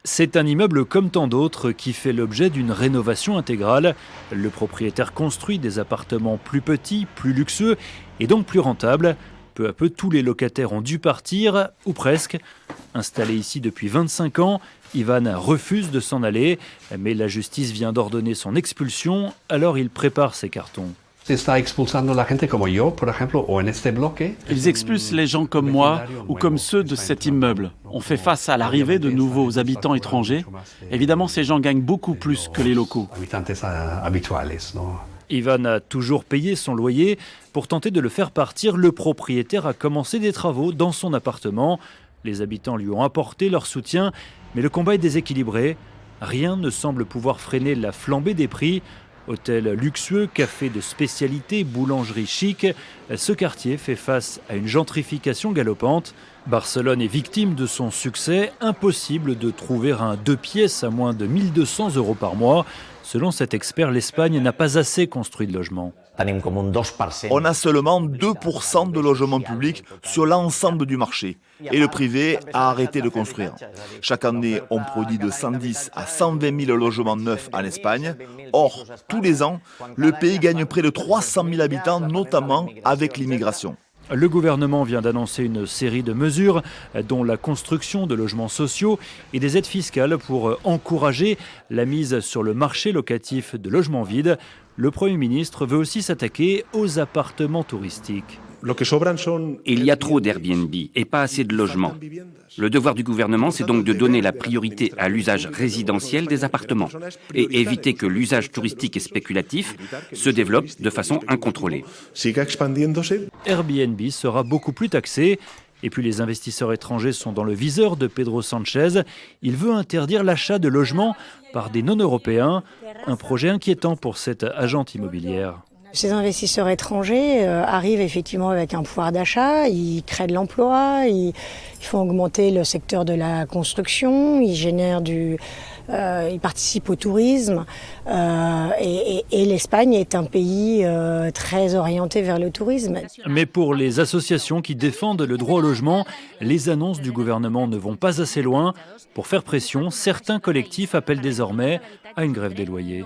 C'est un immeuble comme tant d'autres qui fait l'objet d'une rénovation intégrale. Le propriétaire construit des appartements plus petits, plus luxueux et donc plus rentables. Peu à peu, tous les locataires ont dû partir, ou presque. Installé ici depuis 25 ans, Ivan refuse de s'en aller, mais la justice vient d'ordonner son expulsion, alors il prépare ses cartons. Ils expulsent les gens comme moi ou comme ceux de cet immeuble. On fait face à l'arrivée de nouveaux habitants étrangers. Évidemment, ces gens gagnent beaucoup plus que les locaux. Ivan a toujours payé son loyer. Pour tenter de le faire partir, le propriétaire a commencé des travaux dans son appartement. Les habitants lui ont apporté leur soutien, mais le combat est déséquilibré. Rien ne semble pouvoir freiner la flambée des prix. Hôtel luxueux, café de spécialité, boulangerie chic, ce quartier fait face à une gentrification galopante. Barcelone est victime de son succès, impossible de trouver un 2 pièces à moins de 1 200 € par mois. Selon cet expert, l'Espagne n'a pas assez construit de logements. On a seulement 2% de logements publics sur l'ensemble du marché et le privé a arrêté de construire. Chaque année, on produit de 110 à 120 000 logements neufs en Espagne. Or, tous les ans, le pays gagne près de 300 000 habitants, notamment avec l'immigration. Le gouvernement vient d'annoncer une série de mesures, dont la construction de logements sociaux et des aides fiscales pour encourager la mise sur le marché locatif de logements vides. Le Premier ministre veut aussi s'attaquer aux appartements touristiques. Il y a trop d'Airbnb et pas assez de logements. Le devoir du gouvernement, c'est donc de donner la priorité à l'usage résidentiel des appartements et éviter que l'usage touristique et spéculatif se développe de façon incontrôlée. Airbnb sera beaucoup plus taxé. Et puis les investisseurs étrangers sont dans le viseur de Pedro Sánchez. Il veut interdire l'achat de logements par des non-européens. Un projet inquiétant pour cette agente immobilière. Ces investisseurs étrangers arrivent effectivement avec un pouvoir d'achat, ils créent de l'emploi, ils font augmenter le secteur de la construction, ils participent au tourisme et l'Espagne est un pays très orienté vers le tourisme. Mais pour les associations qui défendent le droit au logement, les annonces du gouvernement ne vont pas assez loin. Pour faire pression, certains collectifs appellent désormais à une grève des loyers.